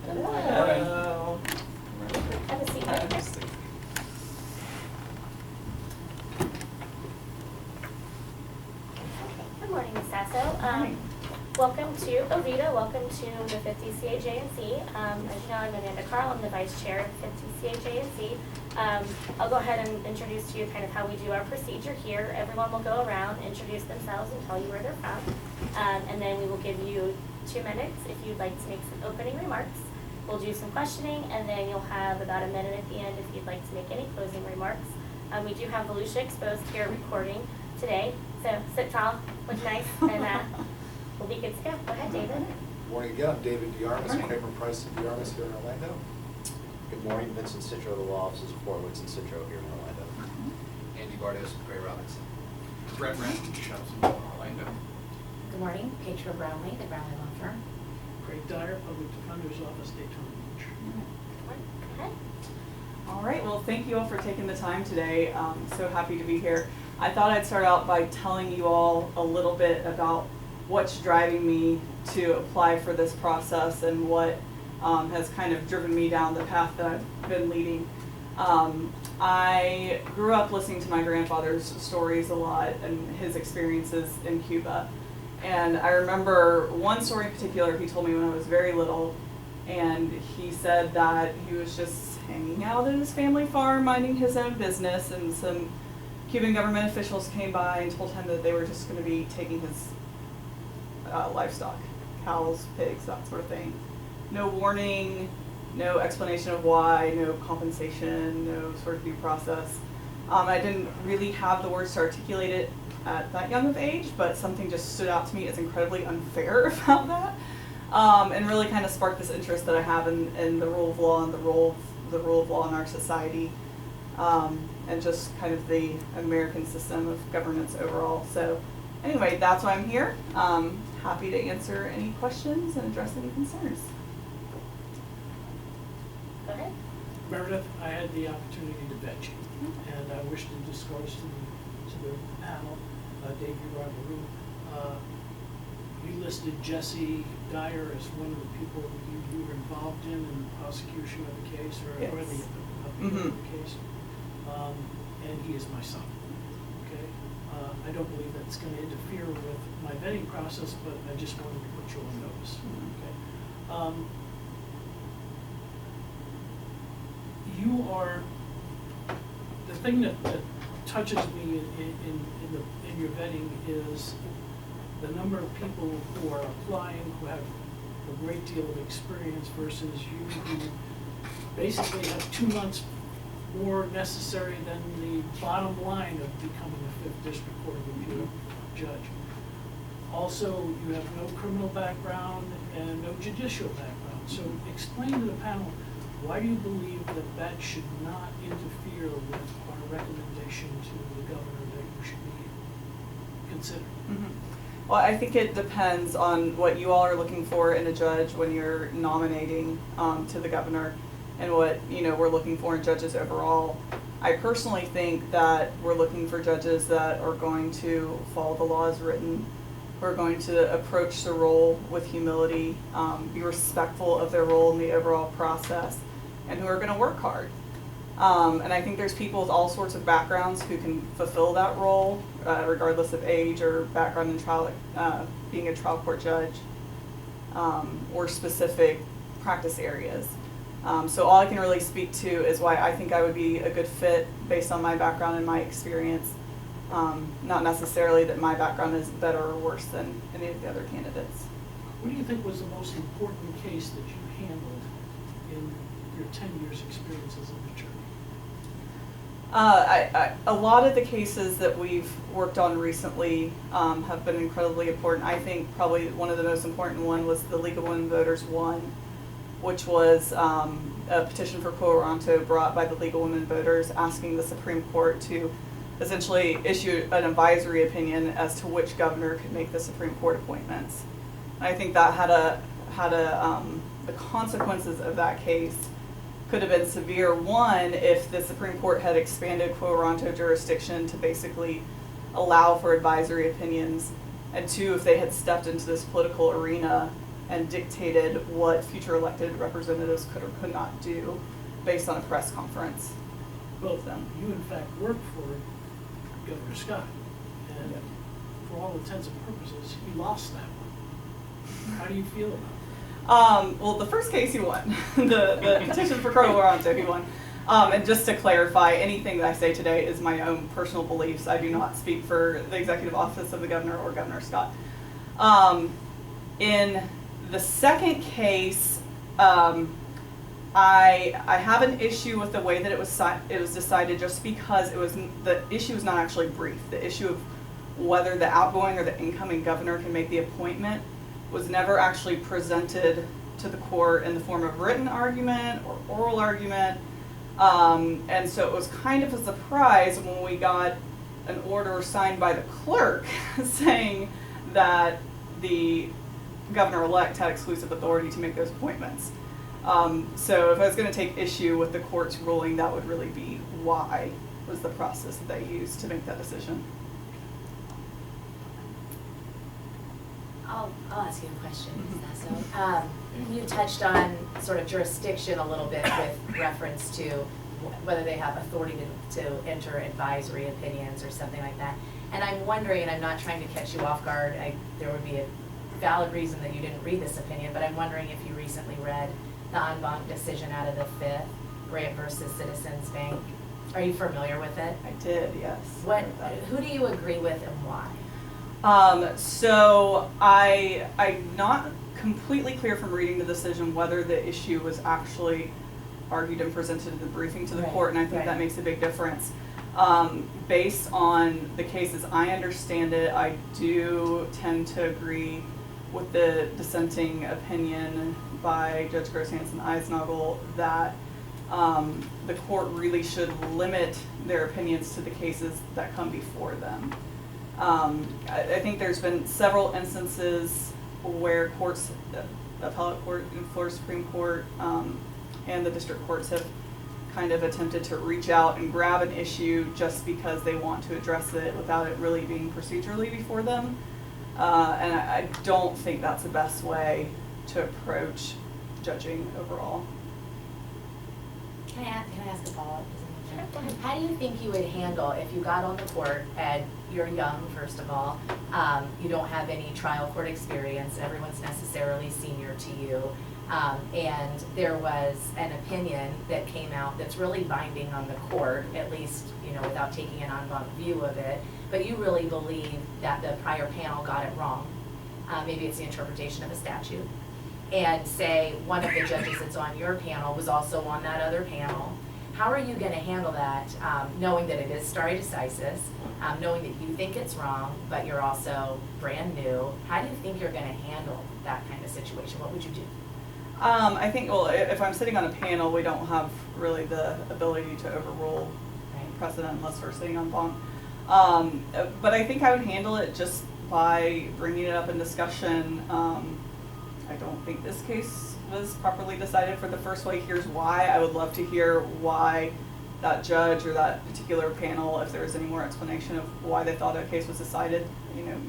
Hello. Have a seat right there. Good morning, Ms. Sasso. Welcome to Ovita. Welcome to the 5th PCA JNC. As you know, I'm Amanda Carl. I'm the Vice Chair of 5th PCA JNC. I'll go ahead and introduce to you kind of how we do our procedure here. Everyone will go around, introduce themselves, and tell you where they're from. And then we will give you 2 minutes if you'd like to make some opening remarks. We'll do some questioning, and then you'll have about a minute at the end if you'd like to make any closing remarks. We do have Volusia Exposed here recording today, so sit tall, look nice, and we'll be good to go. Go ahead, David. Good morning again. I'm David DeArmas, Kramer Price and DeArmas here in Orlando. Good morning, Vincent Citro, the law offices of Fort Woods and Citro here in Orlando. Andy Bardos, Gray Robinson. Brett Brent, Shops in Orlando. Good morning, Petra Brownlee, the Brownlee Law Firm. Craig Dyer, Public Defender's Office, Daytona Beach. Go ahead. All right, well, thank you all for taking the time today. So happy to be here. I thought I'd start out by telling you all a little bit about what's driving me to apply for this process and what has kind of driven me down the path that I've been leading. I grew up listening to my grandfather's stories a lot and his experiences in Cuba. And I remember one story in particular he told me when I was very little, and he said that he was just hanging out at his family farm, minding his own business, and some Cuban government officials came by and told him that they were just going to be taking his livestock, cows, pigs, that sort of thing. No warning, no explanation of why, no compensation, no sort of due process. I didn't really have the words to articulate it at that young of age, but something just stood out to me as incredibly unfair about that, and really kind of sparked this interest that I have in the rule of law and the role of law in our society, and just kind of the American system of governance overall. So anyway, that's why I'm here. Happy to answer any questions and address any concerns. Go ahead. Meredith, I had the opportunity to vet you, and I wish to disclose to the panel, Dave, you are in the room. You listed Jesse Dyer as one of the people you were involved in the prosecution of the case, or Yes. the appeal of the case, and he is my son. Okay, I don't believe that's going to interfere with my vetting process, but I just wanted to put you on notice. Okay. You are the thing that touches me in your vetting is the number of people who are applying who have a great deal of experience versus you who basically have 2 months more necessary than the bottom line of becoming a 5th District Court of Appeal judge. Also, you have no criminal background and no judicial background. So explain to the panel, why do you believe that should not interfere with our recommendation to the governor that you should be considered? Well, I think it depends on what you all are looking for in a judge when you're nominating to the governor, and what we're looking for in judges overall. I personally think that we're looking for judges that are going to follow the law as written, who are going to approach the role with humility, be respectful of their role in the overall process, and who are going to work hard. And I think there's people with all sorts of backgrounds who can fulfill that role, regardless of age or background in trial, being a trial court judge, or specific practice areas. So all I can really speak to is why I think I would be a good fit based on my background and my experience, not necessarily that my background is better or worse than any of the other candidates. What do you think was the most important case that you handled in your 10 years experience as an attorney? A lot of the cases that we've worked on recently have been incredibly important. I think probably one of the most important one was the League of Women Voters 1, which was a petition for quo warranto brought by the League of Women Voters asking the Supreme Court to essentially issue an advisory opinion as to which governor could make the Supreme Court appointments. I think that the consequences of that case could have been severe. One, if the Supreme Court had expanded quo warranto jurisdiction to basically allow for advisory opinions, and two, if they had stepped into this political arena and dictated what future elected representatives could or could not do based on a press conference. Well, you in fact worked for Governor Scott, and for all intents and purposes, he lost that one. How do you feel about it? Well, the first case he won, the petition for Colonel Lorenzo, he won. And just to clarify, anything that I say today is my own personal beliefs. I do not speak for the executive office of the governor or Governor Scott. In the second case, I have an issue with the way that it was decided, just because the issue was not actually briefed. The issue of whether the outgoing or the incoming governor can make the appointment was never actually presented to the court in the form of written argument or oral argument. And so it was kind of a surprise when we got an order signed by the clerk saying that the governor-elect had exclusive authority to make those appointments. So if I was going to take issue with the court's ruling, that would really be why was the process that they used to make that decision. I'll ask you a question, Ms. Sasso. You touched on sort of jurisdiction a little bit with reference to whether they have authority to enter advisory opinions or something like that. And I'm wondering, and I'm not trying to catch you off guard, there would be a valid reason that you didn't read this opinion, but I'm wondering if you recently read the en banc decision out of the 5th, Grant versus Citizens Bank. Are you familiar with it? I did, yes. Who do you agree with and why? So I'm not completely clear from reading the decision whether the issue was actually argued and presented in the briefing to the court, and I think that makes a big difference. Based on the cases I understand it, I do tend to agree with the dissenting opinion by Judge Gross Hansen Eisnagel that the court really should limit their opinions to the cases that come before them. I think there's been several instances where courts, appellate court and Florida Supreme Court, and the district courts have kind of attempted to reach out and grab an issue just because they want to address it without it really being procedurally before them. And I don't think that's the best way to approach judging overall. Can I ask a follow-up? Sure, go ahead. How do you think you would handle if you got on the court and you're young, first of all, you don't have any trial court experience, everyone's necessarily senior to you, and there was an opinion that came out that's really binding on the court, at least, without taking an en banc view of it, but you really believe that the prior panel got it wrong. Maybe it's the interpretation of a statute. And say one of the judges that's on your panel was also on that other panel. How are you going to handle that, knowing that it is stare decisis, knowing that you think it's wrong, but you're also brand new? How do you think you're going to handle that kind of situation? What would you do? I think, well, if I'm sitting on a panel, we don't have really the ability to overrule precedent unless we're sitting on banc. But I think I would handle it just by bringing it up in discussion. I don't think this case was properly decided for the first way. Here's why. I would love to hear why that judge or that particular panel, if there was any more explanation of why they thought a case was decided,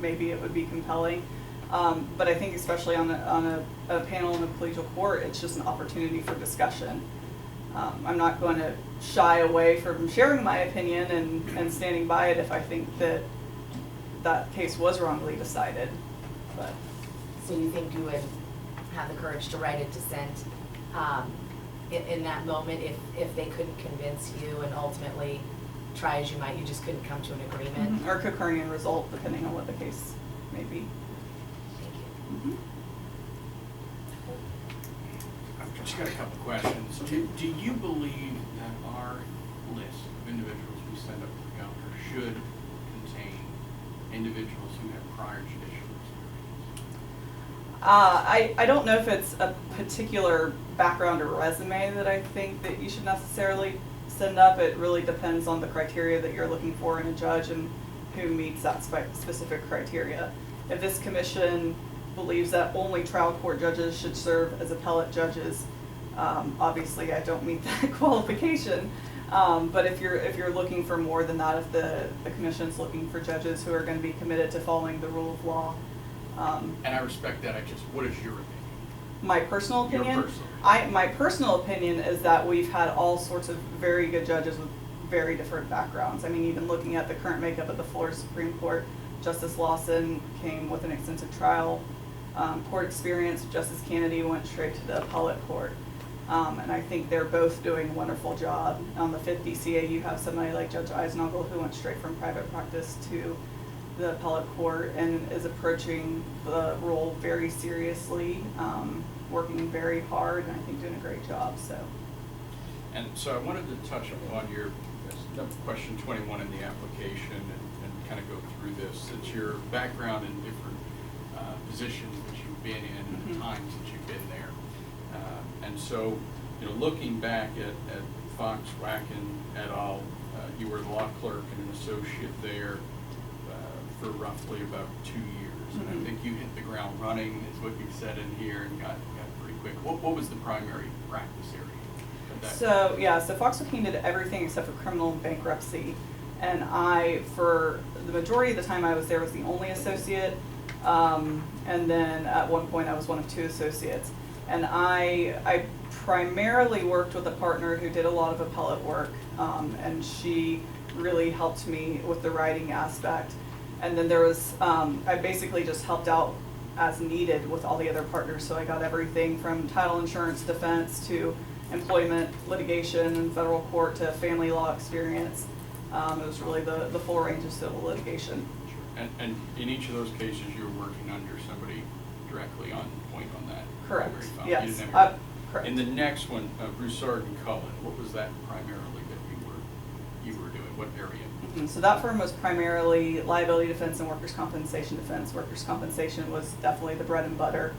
maybe it would be compelling. But I think especially on a panel in a collegial court, it's just an opportunity for discussion. I'm not going to shy away from sharing my opinion and standing by it if I think that that case was wrongly decided. But So you think you would have the courage to write a dissent in that moment if they couldn't convince you, and ultimately, try as you might, you just couldn't come to an agreement? or concurring in result, depending on what the case may be. Thank you. I've just got a couple questions. Do you believe that our list of individuals we send up to the governor should contain individuals who have prior judicial experience? I don't know if it's a particular background or resume that I think that you should necessarily send up. It really depends on the criteria that you're looking for in a judge and who meets that specific criteria. If this commission believes that only trial court judges should serve as appellate judges, obviously I don't meet that qualification. But if you're looking for more than that, if the commission's looking for judges who are going to be committed to following the rule of law. And I respect that. What is your opinion? My personal Your opinion? personal. My personal opinion is that we've had all sorts of very good judges with very different backgrounds. I mean, even looking at the current makeup of the Florida Supreme Court, Justice Lawson came with an extensive trial court experience. Justice Kennedy went straight to the appellate court. And I think they're both doing a wonderful job. On the 5th PCA, you have somebody like Judge Eisnagel who went straight from private practice to the appellate court and is approaching the role very seriously, working very hard, and I think doing a great job. And so I wanted to touch upon your question 21 in the application and kind of go through this. It's your background in different positions that you've been in and the times that you've been there. And so, looking back at Fox, Wacken et al., you were the law clerk and an associate there for roughly about 2 years. And I think you hit the ground running, is what you said in here, and got pretty quick. What was the primary practice area? So Fox Wacken did everything except for criminal and bankruptcy. And I, for the majority of the time I was there, was the only associate. And then at one point I was one of 2 associates. And I primarily worked with a partner who did a lot of appellate work, and she really helped me with the writing aspect. And then there was, I basically just helped out as needed with all the other partners. So I got everything from title insurance defense to employment litigation and federal court to family law experience. It was really the full range of civil litigation. Sure. And in each of those cases, you were working under somebody directly on point on that? Correct. Yes. Yes. Correct. In the next one, Broussard and Cullen, what was that primarily that you were doing? What area? So that firm was primarily liability defense and workers' compensation defense. Workers' compensation was definitely the bread and butter.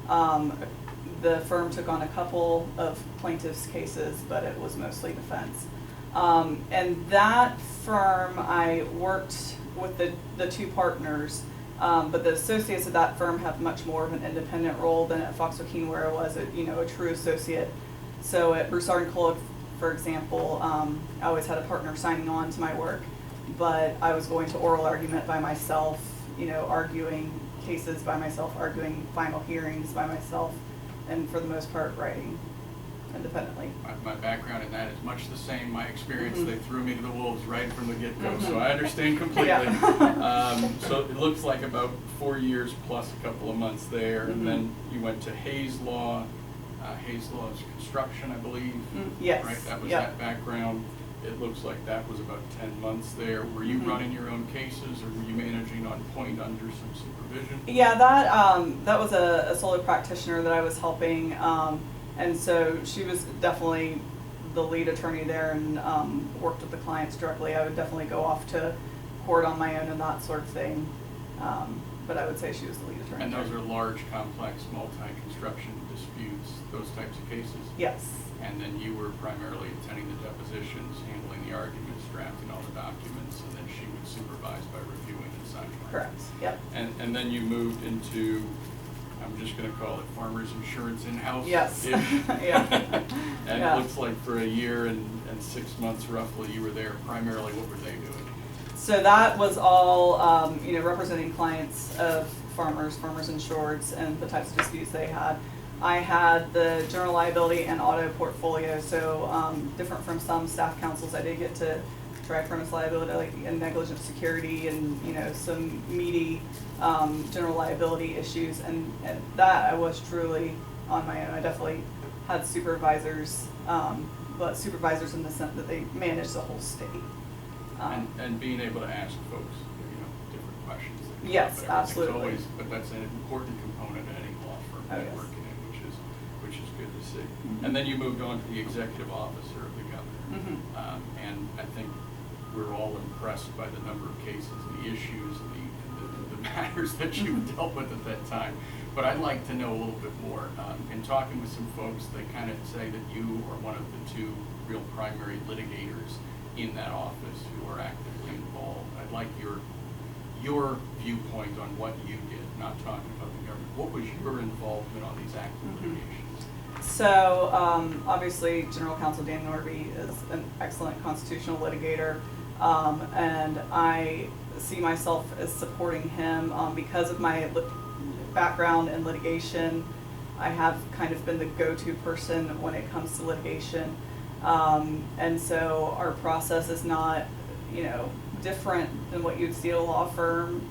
The firm took on a couple of plaintiffs' cases, but it was mostly defense. And that firm, I worked with the 2 partners, but the associates of that firm have much more of an independent role than at Fox Wacken, where I was a true associate. So at Broussard and Cullen, for example, I always had a partner signing on to my work, but I was going to oral argument by myself, arguing cases by myself, arguing final hearings by myself, and for the most part writing independently. My background in that is much the same. My experience, they threw me to the wolves right from the get-go, so I understand completely. Yeah. So it looks like about 4 years plus a couple of months there, and then you went to Hayes Law. Hayes Law is construction, I believe. Yes. Right, that was Yep. that background. It looks like that was about 10 months there. Were you running your own cases, or were you managing on point under some supervision? Yeah, that was a solo practitioner that I was helping, and so she was definitely the lead attorney there and worked with the clients directly. I would definitely go off to court on my own and that sort of thing, but I would say she was the lead attorney. And those are large, complex, multi-construction disputes, those types of cases? Yes. And then you were primarily attending the depositions, handling the arguments, drafting all the documents, and then she would supervise by reviewing and signing. Correct. Yep. And then you moved into, I'm just gonna call it farmers insurance in-house. Yes. Yeah. And Yeah. it looks like for a year and 6 months roughly, you were there. Primarily, what were they doing? So that was all, representing clients of farmers insureds, and the types of disputes they had. I had the general liability and auto portfolio, so different from some staff councils, I did get to try premise liability and negligent security and some meaty general liability issues, and that I was truly on my own. I definitely had supervisors, but supervisors in the sense that they manage the whole state. And being able to ask folks, different questions. that come Yes, up, but absolutely. But that's an important component of any law firm Oh, that yes. you're working in, which is good to see. And then you moved on to the executive officer of the governor. And I think we're all impressed by the number of cases and the issues and the matters that you've dealt with at that time. But I'd like to know a little bit more. In talking with some folks, they kind of say that you are one of the 2 real primary litigators in that office who are actively involved. I'd like your viewpoint on what you did, not talking about the government. What was your involvement on these active litigations? So obviously General Counsel Dan Norby is an excellent constitutional litigator, and I see myself as supporting him because of my background in litigation, I have kind of been the go-to person when it comes to litigation. And so our process is not, different than what you'd see at a law firm.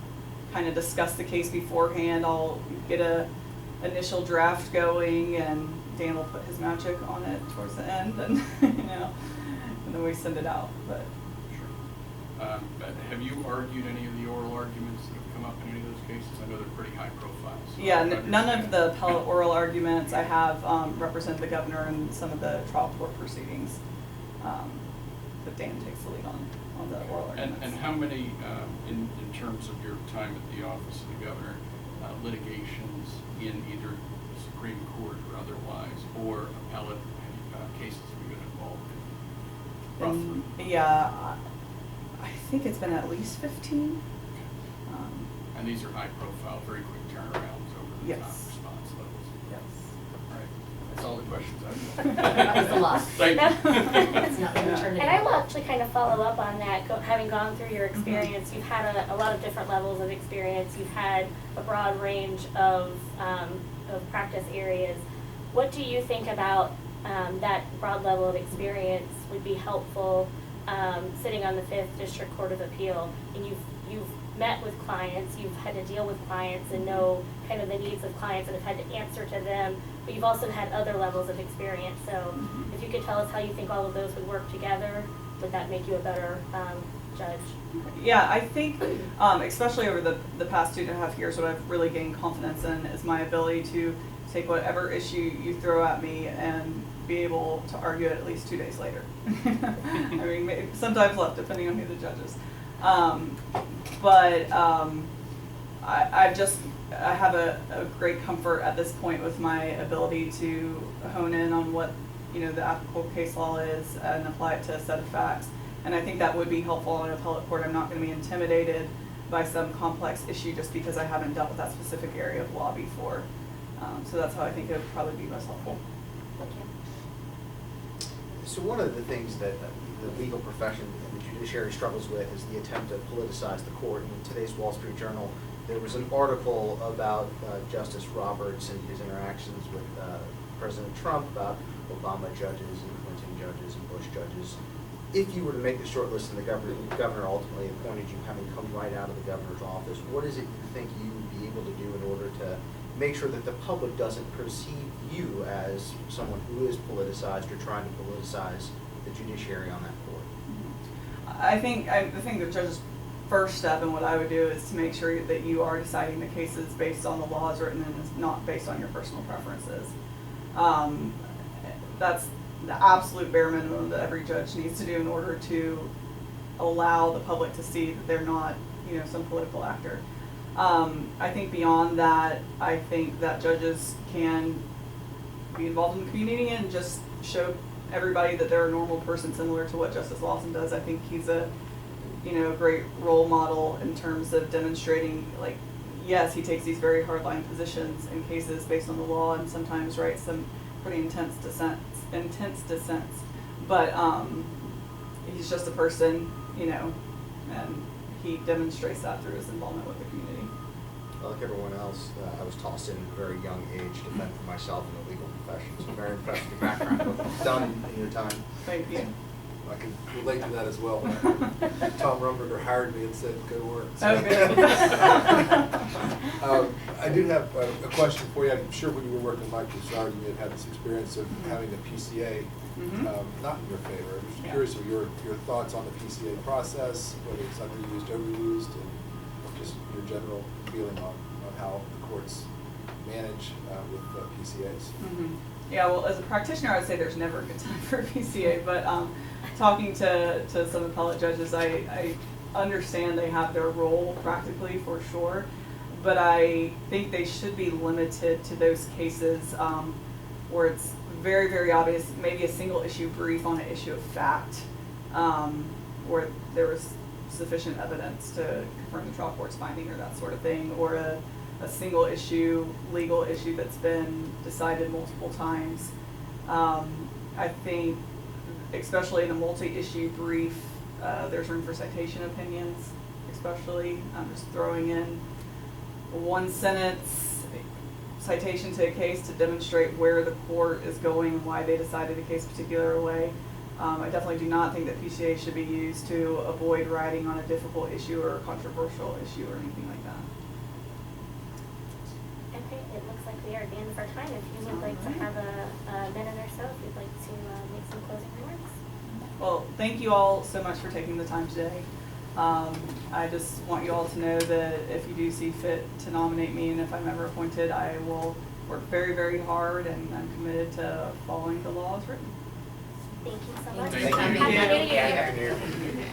Kind of discuss the case beforehand. I'll get a initial draft going, and Dan will put his magic on it towards the end, and and then we send it out. But Sure. But have you argued any of the oral arguments that have come up in any of those cases? I know they're pretty high profile. So yeah, I none of understand. the appellate oral arguments. I have represented the governor in some of the trial court proceedings, but Dan takes the lead on the oral arguments. And how many, in terms of your time at the office of the governor, litigations in either the Supreme Court or otherwise, or appellate cases have you been involved in? Roughly. Yeah, I think it's been at least 15. And these are high profile, very quick turnarounds over the Yes. top response levels. Yes. All right. That's all the questions I've That's a lot. Thank you. It's not an eternity. And I will actually kind of follow up on that, having gone through your experience. You've had a lot of different levels of experience. You've had a broad range of practice areas. What do you think about that broad level of experience would be helpful sitting on the 5th District Court of Appeal? And you've met with clients, you've had to deal with clients and know kind of the needs of clients and have had to answer to them, but you've also had other levels of experience. So if you could tell us how you think all of those would work together, would that make you a better judge? Yeah, I think, especially over the past 2.5 years, what I've really gained confidence in is my ability to take whatever issue you throw at me and be able to argue it at least 2 days later. I mean, maybe, sometimes less, depending on who the judge is. I have a great comfort at this point with my ability to hone in on what the applicable case law is and apply it to a set of facts. And I think that would be helpful in an appellate court. I'm not going to be intimidated by some complex issue just because I haven't dealt with that specific area of law before. So that's how I think it would probably be most helpful. Thank you. So one of the things that the legal profession and the judiciary struggles with is the attempt to politicize the court. In today's Wall Street Journal, there was an article about Justice Roberts and his interactions with President Trump about Obama judges and Clinton judges and Bush judges. If you were to make the short list and the governor ultimately appointed you, having come right out of the governor's office, what is it you think you would be able to do in order to make sure that the public doesn't perceive you as someone who is politicized or trying to politicize the judiciary on that court? I think the judge's first step in what I would do is to make sure that you are deciding the cases based on the laws written and not based on your personal preferences. That's the absolute bare minimum that every judge needs to do in order to allow the public to see that they're not, some political actor. I think beyond that, I think that judges can be involved in the community and just show everybody that they're a normal person similar to what Justice Lawson does. I think he's a great role model in terms of demonstrating, yes, he takes these very hardline positions in cases based on the law and sometimes writes some pretty intense dissents. But he's just a person, and he demonstrates that through his involvement with the community. Like everyone else, I was tossed in at a very young age to fend for myself in the legal profession, so I'm very impressed with your background, what you've done in your time. Thank you. I can relate to that as well. Tom Rumberger hired me and said, go to work. Oh, good. I do have a question for you. I'm sure when you were working with Mike Bouchard, you had this experience of having a PCA not in your favor. I'm just curious of your thoughts on the PCA process, whether it's underused, overused, and just your general feeling on how the courts manage with PCAs. Yeah, well, as a practitioner, I would say there's never a good time for a PCA, but talking to some appellate judges, I understand they have their role practically for sure, but I think they should be limited to those cases where it's very, very obvious, maybe a single issue brief on an issue of fact, where there was sufficient evidence to confirm the trial court's finding or that sort of thing, or a single issue, legal issue that's been decided multiple times. I think, especially in a multi-issue brief, there's room for citation opinions, especially. I'm just throwing in one sentence citation to a case to demonstrate where the court is going and why they decided a case a particular way. I definitely do not think that PCA should be used to avoid writing on a difficult issue or a controversial issue or anything like that. Okay, it looks like we are at the end of our time. If you would like to have a minute or so, if you'd like to make some closing remarks. Well, thank you all so much for taking the time today. I just want you all to know that if you do see fit to nominate me and if I'm ever appointed, I will work very, very hard and I'm committed to following the law as written. Thank you so much. Thank you. Happy New Year. Happy New Year.